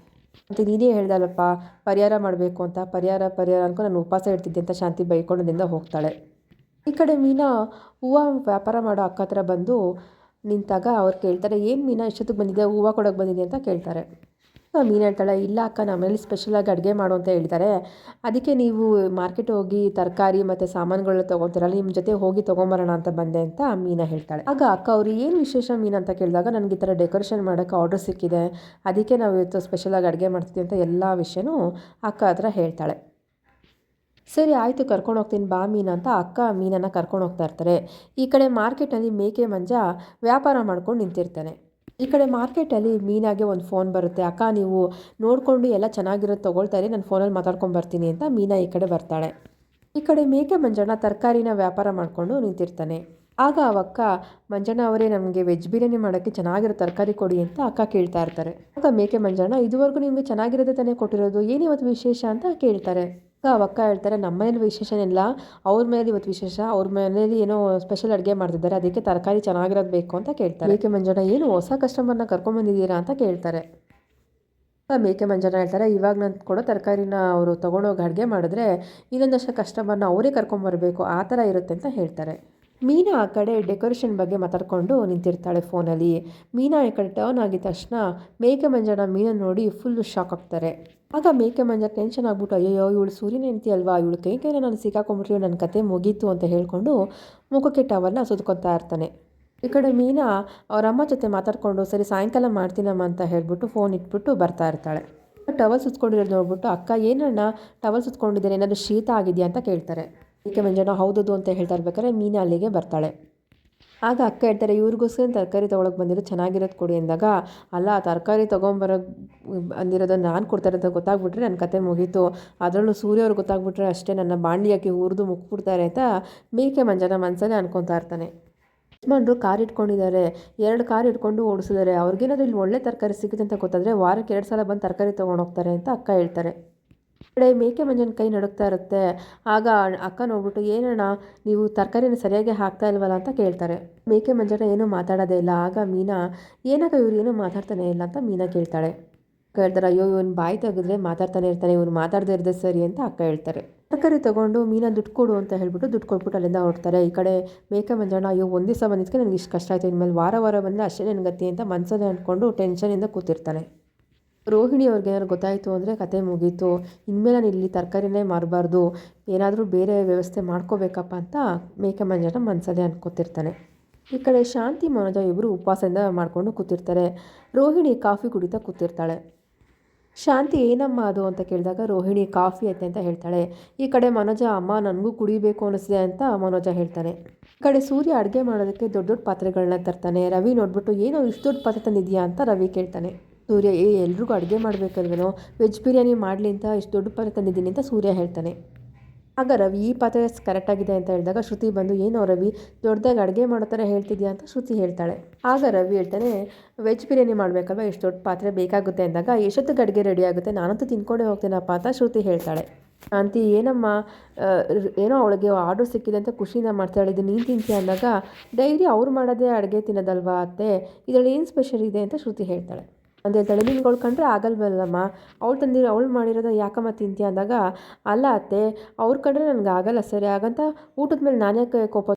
ಮತ್ತು ನೀನೇ ಹೇಳ್ದಲ್ಲಪ್ಪ ಪರಿಹಾರ ಮಾಡಬೇಕು ಅಂತ, ಪರಿಹಾರ ಅನ್ಕೊಂಡು ನಾನು ಉಪವಾಸ ಇಡ್ತಿದ್ದೆ ಅಂತ ಶಾಂತಿ ಬೈಕೊಂಡದಿಂದ ಹೋಗ್ತಾಳೆ. ಈ ಕಡೆ ಮೀನಾ ಹೂವು ವ್ಯಾಪಾರ ಮಾಡೋ ಅಕ್ಕ ಹತ್ರ ಬಂದು ನಿಂತಾಗ ಅವ್ರು ಕೇಳ್ತಾರೆ, ಏನು ಮೀನಾ ಇಷ್ಟೊತ್ತಿಗೆ ಬಂದಿದೆ, ಹೂವು ಕೊಡೋಕೆ ಬಂದಿದೆ ಅಂತ ಕೇಳ್ತಾರೆ. ಮೀನು ಹೇಳ್ತಾಳೆ, ಇಲ್ಲ ಅಕ್ಕ ನಮ್ಮನೇಲಿ ಸ್ಪೆಷಲಾಗಿ ಅಡುಗೆ ಮಾಡು ಅಂತ ಹೇಳ್ತಾರೆ, ಅದಕ್ಕೆ ನೀವು ಮಾರ್ಕೆಟ್ ಹೋಗಿ ತರಕಾರಿ ಮತ್ತು ಸಾಮಾನುಗಳು ತೊಗೊತೀರಲ್ಲ, ನಿಮ್ಮ ಜೊತೆ ಹೋಗಿ ತೊಗೊಂಬರೋಣ ಅಂತ ಬಂದೆ ಅಂತ ಮೀನಾ ಹೇಳ್ತಾಳೆ. ಆಗ ಅಕ್ಕ ಅವರು ಏನು ವಿಶೇಷ ಮೀನು ಅಂತ ಕೇಳಿದಾಗ, ನನಗೆ ಈ ಥರ ಡೆಕೋರೇಷನ್ ಮಾಡೋಕ್ಕೆ ಆರ್ಡರ್ ಸಿಕ್ಕಿದೆ, ಅದಕ್ಕೆ ನಾವು ಇವತ್ತು ಸ್ಪೆಷಲಾಗಿ ಅಡುಗೆ ಮಾಡ್ತೀವಿ ಅಂತ ಎಲ್ಲ ವಿಷಯನೂ ಅಕ್ಕ ಹತ್ರ ಹೇಳ್ತಾಳೆ. ಸರಿ ಆಯಿತು, ಕರ್ಕೊಂಡು ಹೋಗ್ತೀನಿ ಬಾ ಮೀನಾ ಅಂತ ಅಕ್ಕ ಮೀನನ್ನು ಕರ್ಕೊಂಡು ಹೋಗ್ತಾ ಇರ್ತಾರೆ. ಈ ಕಡೆ ಮಾರ್ಕೆಟಲ್ಲಿ ಮೇಕೆ ಮಂಜ ವ್ಯಾಪಾರ ಮಾಡ್ಕೊಂಡು ನಿಂತಿರ್ತಾನೆ. ಈ ಕಡೆ ಮಾರ್ಕೆಟಲ್ಲಿ ಮೀನಾಗೆ ಒಂದು ಫೋನ್ ಬರುತ್ತೆ. ಅಕ್ಕ ನೀವು ನೋಡಿಕೊಂಡು ಎಲ್ಲ ಚೆನ್ನಾಗಿರೋದು ತೊಗೊಳ್ತಾ ಇರಿ, ನಾನು ಫೋನಲ್ಲಿ ಮಾತಾಡ್ಕೊಂಡು ಬರ್ತೀನಿ ಅಂತ ಮೀನಾ ಈ ಕಡೆ ಬರ್ತಾಳೆ. ಈ ಕಡೆ ಮೇಕೆ ಮಂಜಣ್ಣ ತರಕಾರಿನ ವ್ಯಾಪಾರ ಮಾಡಿಕೊಂಡು ನಿಂತಿರ್ತಾನೆ. ಆಗ ಅವಕ್ಕ, ಮಂಜಣ್ಣ ಅವರೇ ನಮಗೆ ವೆಜ್ ಬಿರಿಯಾನಿ ಮಾಡೋಕ್ಕೆ ಚೆನ್ನಾಗಿರೋ ತರಕಾರಿ ಕೊಡಿ ಅಂತ ಅಕ್ಕ ಕೇಳ್ತಾ ಇರ್ತಾರೆ. ಆಗ ಮೇಕೆ ಮಂಜಣ್ಣ, ಇದುವರೆಗೂ ನಿಮಗೆ ಚೆನ್ನಾಗಿರೋದೇ ತಾನೇ ಕೊಟ್ಟಿರೋದು, ಏನಿವತ್ತು ವಿಶೇಷ ಅಂತ ಕೇಳ್ತಾರೆ. ಆಗ ಅವಕ್ಕ ಹೇಳ್ತಾರೆ, ನಮ್ಮ ಮನೇಲಿ ವಿಶೇಷನಿಲ್ಲ, ಅವ್ರ ಮನೇಲಿ ಇವತ್ತು ವಿಶೇಷ, ಅವ್ರ ಮನೇಲಿ ಏನೋ ಸ್ಪೆಷಲ್ ಅಡುಗೆ ಮಾಡ್ತಿದ್ದಾರೆ, ಅದಕ್ಕೆ ತರಕಾರಿ ಚೆನ್ನಾಗಿರೋದು ಬೇಕು ಅಂತ ಕೇಳ್ತಾರೆ. ಮೇಕೆ ಮಂಜಣ್ಣ, ಏನು ಹೊಸ ಕಸ್ಟಮರ್ನ ಕರ್ಕೊಂಡ್ಬಂದಿದ್ದೀರಾ ಅಂತ ಕೇಳ್ತಾರೆ. ಮೇಕೆ ಮಂಜಣ್ಣ ಹೇಳ್ತಾರೆ, ಇವಾಗ ನಾನು ಕೊಡೋ ತರಕಾರಿನ ಅವರು ತೊಗೊಂಡೋಗಿ ಅಡುಗೆ ಮಾಡಿದ್ರೆ ಇನ್ನೊಂದಷ್ಟು ಕಸ್ಟಮರ್ನ ಅವರೇ ಕರ್ಕೊಂಬರಬೇಕು, ಆ ಥರ ಇರುತ್ತೆ ಅಂತ ಹೇಳ್ತಾರೆ. ಮೀನಾ ಆ ಕಡೆ ಡೆಕೋರೇಷನ್ ಬಗ್ಗೆ ಮಾತಾಡ್ಕೊಂಡು ನಿಂತಿರ್ತಾಳೆ ಫೋನಲ್ಲಿ. ಮೀನಾ ಈ ಕಡೆ ಟರ್ನ್ ಆಗಿದ ತಕ್ಷಣ ಮೇಕೆ ಮಂಜಣ್ಣ ಮೀನನ್ನು ನೋಡಿ ಫುಲ್ಲು ಶಾಕ್ ಆಗ್ತಾರೆ. ಆಗ ಮೇಕೆ ಮಂಜ ಟೆನ್ಷನ್ ಆಗ್ಬಿಟ್ಟು, ಅಯ್ಯೋ ಇವಳು ಸೂರ್ಯನ ಹೆಂಡ್ತಿ ಅಲ್ವಾ, ಇವಳು ಕೈನ ನಾನು ಸಿಕ್ಕಾಕೊಂಡ್ಬಿಟ್ರೆ ನನ್ನ ಕತೆ ಮುಗೀತು ಅಂತ ಹೇಳ್ಕೊಂಡು ಮುಖಕ್ಕೆ ಟವಲ್ನ ಸುತ್ಕೊತಾ ಇರ್ತಾನೆ. ಈ ಕಡೆ ಮೀನಾ ಅವ್ರ ಅಮ್ಮ ಜೊತೆ ಮಾತಾಡ್ಕೊಂಡು, ಸರಿ ಸಾಯಂಕಾಲ ಮಾಡ್ತೀನಮ್ಮ ಅಂತ ಹೇಳ್ಬಿಟ್ಟು ಫೋನ್ ಇಟ್ಬಿಟ್ಟು ಬರ್ತಾ ಇರ್ತಾಳೆ. ಟವಲ್ ಸುತ್ಕೊಂಡಿರೋದು ನೋಡ್ಬಿಟ್ಟು, ಅಕ್ಕ ಏನಣ್ಣ ಟವಲ್ ಸುತ್ಕೊಂಡಿದ್ದೇನೆ, ಏನಾದರೂ ಶೀತ ಆಗಿದೆಯಾ ಅಂತ ಕೇಳ್ತಾರೆ. ಮೇಕೆ ಮಂಜಣ್ಣ ಹೌದದು ಅಂತ ಹೇಳ್ತಾ ಇರ್ಬೇಕಾದ್ರೆ ಮೀನಾ ಅಲ್ಲಿಗೆ ಬರ್ತಾಳೆ. ಆಗ ಅಕ್ಕ ಹೇಳ್ತಾರೆ, ಇವ್ರಿಗೋಸ್ಕರ ತರಕಾರಿ ತೊಗೊಳಕ್ಕೆ ಬಂದಿರೋ, ಚೆನ್ನಾಗಿರೋದು ಕೊಡಿ ಅಂದಾಗ, ಅಲ್ಲ ತರಕಾರಿ ತೊಗೊಂಬರೋಕ್ಕೆ ಅಂದಿರೋದನ್ನು ನಾನು ಕೊಡ್ತಾ ಇರೋದು ಗೊತ್ತಾಗ್ಬಿಟ್ರೆ ನನ್ನ ಕತೆ ಮುಗೀತು, ಅದರಲ್ಲೂ ಸೂರ್ಯ ಅವ್ರಿಗೆ ಗೊತ್ತಾಗ್ಬಿಟ್ರೆ ಅಷ್ಟೇ, ನನ್ನ ಬಾಣಲಿ ಹಾಕಿ ಹುರಿದು ಮುಕ್ಬಿಡ್ತಾರೆ ಅಂತ ಮೇಕೆ ಮಂಜನ ಮನಸ್ಸಲ್ಲೇ ಅನ್ಕೊತಾ ಇರ್ತಾನೆ. ಯಜಮಾನ್ರು ಕಾರ್ ಇಟ್ಕೊಂಡಿದ್ದಾರೆ, 2 ಕಾರ್ ಇಟ್ಕೊಂಡು ಓಡಿಸಿದ್ದಾರೆ, ಅವ್ರಿಗೇನಾದರೂ ಇಲ್ಲಿ ಒಳ್ಳೆ ತರಕಾರಿ ಸಿಗುತ್ತೆ ಅಂತ ಗೊತ್ತಾದರೆ ವಾರಕ್ಕೆ 2 ಸಲ ಬಂದು ತರಕಾರಿ ತೊಗೊಂಡೋಗ್ತಾರೆ ಅಂತ ಅಕ್ಕ ಹೇಳ್ತಾರೆ. ಕಡೆ ಮೇಕೆ ಮಂಜನ ಕೈ ನಡುಗ್ತಾ ಇರುತ್ತೆ. ಆಗ ಅಕ್ಕ ನೋಡ್ಬಿಟ್ಟು, ಏನಣ್ಣ ನೀವು ತರಕಾರಿನ ಸರಿಯಾಗಿ ಹಾಕ್ತಾ ಇಲ್ವಲ್ಲ ಅಂತ ಕೇಳ್ತಾರೆ. ಮೇಕೆ ಮಂಜನ ಏನೂ ಮಾತಾಡೋದೇ ಇಲ್ಲ. ಆಗ ಮೀನಾ, ಏನಕ್ಕ ಇವ್ರು ಏನೂ ಮಾತಾಡ್ತಾನೆ ಇಲ್ಲ ಅಂತ ಮೀನಾ ಕೇಳ್ತಾಳೆ. ಅಕ್ಕ ಹೇಳ್ತಾರೆ, ಅಯ್ಯೋ ಇವನು ಬಾಯಿ ತೆಗೆದ್ರೆ ಮಾತಾಡ್ತಾನೆ ಇರ್ತಾನೆ, ಇವನು ಮಾತಾಡದೇ ಇರದೆ ಸರಿ ಅಂತ ಅಕ್ಕ ಹೇಳ್ತಾರೆ. ತರಕಾರಿ ತೊಗೊಂಡು ಮೀನಾ ದುಡ್ಡು ಕೊಡು ಅಂತ ಹೇಳ್ಬಿಟ್ಟು ದುಡ್ಡು ಕೊಟ್ಬಿಟ್ಟು ಅಲ್ಲಿಂದ ಹೊರಡ್ತಾರೆ. ಈ ಕಡೆ ಮೇಕೆ ಮಂಜಣ್ಣ, ಅಯ್ಯೋ ಒಂದು ದಿವಸ ಬಂದಿದ್ದಕ್ಕೆ ನನಗೆ ಇಷ್ಟು ಕಷ್ಟ ಆಯಿತು, ಇನ್ಮೇಲೆ ವಾರ ವಾರ ಬಂದರೆ ಅಷ್ಟೇ ನನ್ನ ಗತಿ ಅಂತ ಮನಸ್ಸಲ್ಲೇ ಅಂದ್ಕೊಂಡು ಟೆನ್ಷನಿಂದ ಕೂತಿರ್ತಾನೆ. ರೋಹಿಣಿ ಅವ್ರಿಗೆ ಏನಾದ್ರು ಗೊತ್ತಾಯಿತು ಅಂದರೆ ಕತೆ ಮುಗೀತು, ಇನ್ಮೇಲೆ ನಾನು ಇಲ್ಲಿ ತರಕಾರಿನೇ ಮಾರಬಾರ್ದು, ಏನಾದರೂ ಬೇರೆ ವ್ಯವಸ್ಥೆ ಮಾಡ್ಕೋಬೇಕಪ್ಪ ಅಂತ ಮೇಕೆ ಮಂಜಣ್ಣ ಮನಸ್ಸಲ್ಲೇ ಅನ್ಕೋತಿರ್ತಾನೆ. ಈ ಕಡೆ ಶಾಂತಿ ಮನೋಜ ಇಬ್ಬರು ಉಪವಾಸದಿಂದ ಮಾಡಿಕೊಂಡು ಕೂತಿರ್ತಾರೆ. ರೋಹಿಣಿ ಕಾಫಿ ಕುಡಿತಾ ಕೂತಿರ್ತಾಳೆ. ಶಾಂತಿ, ಏನಮ್ಮ ಅದು ಅಂತ ಕೇಳಿದಾಗ ರೋಹಿಣಿ ಕಾಫಿ ಐತೆ ಅಂತ ಹೇಳ್ತಾಳೆ. ಈ ಕಡೆ ಮನೋಜ, ಅಮ್ಮ ನನಗೂ ಕುಡಿಬೇಕು ಅನ್ನಿಸಿದೆ ಅಂತ ಮನೋಜ ಹೇಳ್ತಾನೆ. ಈ ಕಡೆ ಸೂರ್ಯ ಅಡುಗೆ ಮಾಡೋದಕ್ಕೆ ದೊಡ್ಡ ದೊಡ್ಡ ಪಾತ್ರೆಗಳನ್ನ ತರ್ತಾನೆ. ರವಿ ನೋಡ್ಬಿಟ್ಟು, ಏನೋ ಇಷ್ಟು ದೊಡ್ಡ ಪಾತ್ರೆ ತಂದಿದ್ಯಾ ಅಂತ ರವಿ ಕೇಳ್ತಾನೆ. ಸೂರ್ಯ, ಎಲ್ರಿಗೂ ಅಡುಗೆ ಮಾಡಬೇಕಲ್ವೇನೋ, ವೆಜ್ ಬಿರಿಯಾನಿ ಮಾಡಲಿ ಅಂತ ಇಷ್ಟು ದೊಡ್ಡ ಪಾತ್ರೆ ತಂದಿದ್ದೀನಿ ಅಂತ ಸೂರ್ಯ ಹೇಳ್ತಾನೆ. ಆಗ ರವಿ, ಈ ಪಾತ್ರೆ ಕರೆಕ್ಟಾಗಿದೆ ಅಂತ ಹೇಳಿದಾಗ ಶ್ರುತಿ ಬಂದು, ಏನೋ ರವಿ ದೊಡ್ಡದಾಗಿ ಅಡುಗೆ ಮಾಡೋ ಥರ ಹೇಳ್ತಿದ್ಯಾ ಅಂತ ಶ್ರುತಿ ಹೇಳ್ತಾಳೆ. ಆಗ ರವಿ ಹೇಳ್ತಾನೆ, ವೆಜ್ ಬಿರಿಯಾನಿ ಮಾಡಬೇಕಲ್ವ, ಎಷ್ಟು ದೊಡ್ಡ ಪಾತ್ರೆ ಬೇಕಾಗುತ್ತೆ ಅಂದಾಗ, ಎಷ್ಟೊತ್ತಿಗೆ ಅಡುಗೆ ರೆಡಿ ಆಗುತ್ತೆ, ನಾನಂತೂ ತಿನ್ಕೊಂಡೇ ಹೋಗ್ತೀನಪ್ಪ ಅಂತ ಶ್ರುತಿ ಹೇಳ್ತಾಳೆ. ಶಾಂತಿ, ಏನಮ್ಮ ಏನೋ ಅವಳಿಗೆ ಆರ್ಡರ್ ಸಿಕ್ಕಿದೆ ಅಂತ ಖುಷಿಯಿಂದ ಮಾಡ್ತಾಳೆ, ಇದು ನೀನು ತಿಂತೀಯ ಅಂದಾಗ, ಡೈಲಿ ಅವ್ರು ಮಾಡೋದೇ ಅಡುಗೆ ತಿನ್ನೋದಲ್ವಾ ಅತ್ತೆ, ಇದರಲ್ಲಿ ಏನು ಸ್ಪೆಷಲ್ ಇದೆ ಅಂತ ಶ್ರುತಿ ಹೇಳ್ತಾಳೆ. ಅಂತ ಹೇಳ್ತಾಳೆ. ನಿನ್ಗೆ ಅವಳು ಕಂಡ್ರೆ ಆಗಲ್ವಲ್ಲಮ್ಮ, ಅವಳು ಮಾಡಿರೋದು ಯಾಕಮ್ಮ ತಿಂತೀಯ ಅಂದಾಗ, ಅಲ್ಲ ಅತ್ತೆ ಅವ್ರು ಕಂಡ್ರೆ ನನಗೆ ಆಗಲ್ಲ ಸರಿ, ಹಾಗಂತ ಊಟದ ಮೇಲೆ ನಾನೇ ಕೋಪ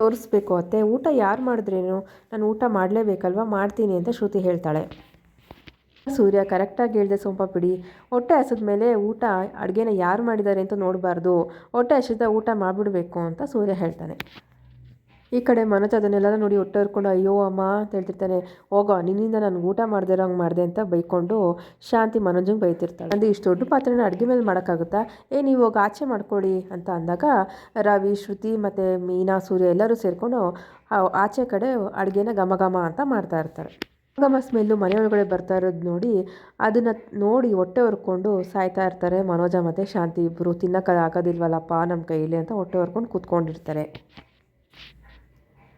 ತೋರಿಸ್ಬೇಕು ಅತ್ತೆ, ಊಟ ಯಾರು ಮಾಡಿದ್ರೇನು, ನಾನು ಊಟ ಮಾಡಲೇಬೇಕಲ್ವ, ಮಾಡ್ತೀನಿ ಅಂತ ಶ್ರುತಿ ಹೇಳ್ತಾಳೆ. ಸೂರ್ಯ, ಕರೆಕ್ಟಾಗಿ ಹೇಳಿದೆ ಸೋಂಪ ಬಿಡಿ, ಹೊಟ್ಟೆ ಹಸಿದ ಮೇಲೆ ಊಟ ಅಡುಗೆನ ಯಾರು ಮಾಡಿದ್ದಾರೆ ಅಂತ ನೋಡಬಾರ್ದು, ಹೊಟ್ಟೆ ಹಸಿದ ಊಟ ಮಾಡಿಬಿಡ್ಬೇಕು ಅಂತ ಸೂರ್ಯ ಹೇಳ್ತಾನೆ. ಈ ಕಡೆ ಮನೋಜ್ ಅದನ್ನೆಲ್ಲ ನೋಡಿ ಹೊಟ್ಟೆ ಹೊರ್ಕೊಂಡು, ಅಯ್ಯೋ ಅಮ್ಮ ಅಂತ ಹೇಳ್ತಿರ್ತಾನೆ. ಹೋಗೋ, ನಿನ್ನಿಂದ ನನಗೆ ಊಟ ಮಾಡ್ದಿರೋಂಗೆ ಮಾಡಿದೆ ಅಂತ ಬೈಕೊಂಡು ಶಾಂತಿ ಮನೋಜಂಗೆ ಬೈತಿರ್ತಾಳೆ. ಅಂದರೆ ಇಷ್ಟು ದೊಡ್ಡ ಪಾತ್ರೆನ ಅಡುಗೆ ಮೇಲೆ ಮಾಡೋಕ್ಕಾಗುತ್ತಾ, ನೀವು ಹೋಗಿ ಆಚೆ ಮಾಡ್ಕೊಳ್ಳಿ ಅಂತ ಅಂದಾಗ, ರವಿ, ಶ್ರುತಿ ಮತ್ತು ಮೀನಾ, ಸೂರ್ಯ ಎಲ್ಲರೂ ಸೇರಿಕೊಂಡು ಆಚೆ ಕಡೆ ಅಡುಗೆನ ಘಮ ಘಮ ಅಂತ ಮಾಡ್ತಾ ಇರ್ತಾರೆ. ಘಮ ಸ್ಮೆಲ್ಲು ಮನೆ ಒಳಗಡೆ ಬರ್ತಾ ಇರೋದು ನೋಡಿ, ಅದನ್ನು ನೋಡಿ ಹೊಟ್ಟೆ ಹೊರ್ಕೊಂಡು ಸಾಯ್ತಾ ಇರ್ತಾರೆ ಮನೋಜ ಮತ್ತು ಶಾಂತಿ ಇಬ್ಬರು. ತಿನ್ನೋಕ್ಕೆ ಆಗೋದಿಲ್ವಲ್ಲಪ್ಪ ನಮ್ಮ ಕೈಯಲ್ಲಿ ಅಂತ ಹೊಟ್ಟೆ ಹೊರ್ಕೊಂಡು ಕೂತ್ಕೊಂಡಿರ್ತಾರೆ.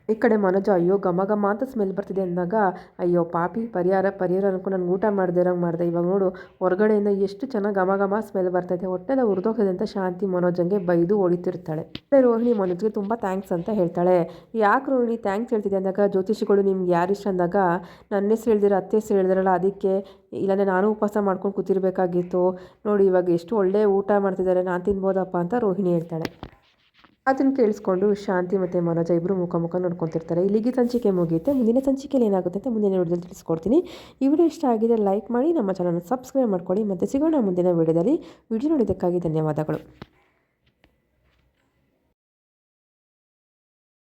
ಈ ಕಡೆ ಮನೋಜ, ಅಯ್ಯೋ ಘಮ ಘಮ ಅಂತ ಸ್ಮೆಲ್ ಬರ್ತಿದೆ ಅಂದಾಗ, ಅಯ್ಯೋ ಪಾಪಿ, ಪರಿಹಾರ ಅನ್ಕೊಂಡು ನನಗೆ ಊಟ ಮಾಡ್ದಿರೋಂಗೆ ಮಾಡಿದೆ, ಇವಾಗ ನೋಡು ಹೊರಗಡೆಯಿಂದ ಎಷ್ಟು ಚೆನ್ನಾಗಿ ಘಮ ಘಮ ಸ್ಮೆಲ್ ಬರ್ತೈತೆ, ಹೊಟ್ಟೆಲ್ಲ ಉರಿದೋಗ್ತದೆ ಅಂತ ಶಾಂತಿ ಮನೋಜಂಗೆ ಬೈದು ಹೊಡಿತಿರ್ತಾಳೆ. ರೋಹಿಣಿ ಮನೋಜ್ಗೆ ತುಂಬ ಥ್ಯಾಂಕ್ಸ್ ಅಂತ ಹೇಳ್ತಾಳೆ. ಯಾಕೆ ರೋಹಿಣಿ ಥ್ಯಾಂಕ್ಸ್ ಹೇಳ್ತಿದೆ ಅಂದಾಗ, ಜ್ಯೋತಿಷಿಗಳು ನಿಮ್ಗೆ ಯಾರು ಇಷ್ಟ ಅಂದಾಗ ನನ್ನ ಹೆಸ್ರು ಹೇಳ್ದಿರೋ ಅತ್ತೆ ಹೆಸ್ರು ಹೇಳ್ದಿರಲ್ಲ, ಅದಕ್ಕೆ, ಇಲ್ಲಾಂದರೆ ನಾನು ಉಪವಾಸ ಮಾಡ್ಕೊಂಡು ಕೂತಿರ್ಬೇಕಾಗಿತ್ತು, ನೋಡಿ ಇವಾಗ ಎಷ್ಟು ಒಳ್ಳೆ ಊಟ ಮಾಡ್ತಿದ್ದಾರೆ, ನಾನು ತಿನ್ಬೋದಪ್ಪ ಅಂತ ರೋಹಿಣಿ ಹೇಳ್ತಾಳೆ. ಅದನ್ನು ಕೇಳಿಸ್ಕೊಂಡು ಶಾಂತಿ ಮತ್ತು ಮನೋಜ ಇಬ್ಬರು ಮುಖ ನೋಡ್ಕೊತಿರ್ತಾರೆ. ಇಲ್ಲಿಗೆ ಸಂಚಿಕೆ ಮುಗಿಯುತ್ತೆ. ಮುಂದಿನ ಸಂಚಿಕೆಯಲ್ಲಿ ಏನಾಗುತ್ತೆ ಅಂತ ಮುಂದಿನ ವಿಡಿಯೋದಲ್ಲಿ ತಿಳಿಸ್ಕೊಡ್ತೀನಿ. ಈ ವಿಡಿಯೋ ಇಷ್ಟ ಆಗಿದೆ ಲೈಕ್ ಮಾಡಿ, ನಮ್ಮ ಚಾನಲ್ನ ಸಬ್ಸ್ಕ್ರೈಬ್ ಮಾಡ್ಕೊಳ್ಳಿ. ಮತ್ತು ಸಿಗೋಣ ಮುಂದಿನ ವಿಡಿಯೋದಲ್ಲಿ. ವಿಡಿಯೋ ನೋಡಿದ್ದಕ್ಕಾಗಿ ಧನ್ಯವಾದಗಳು.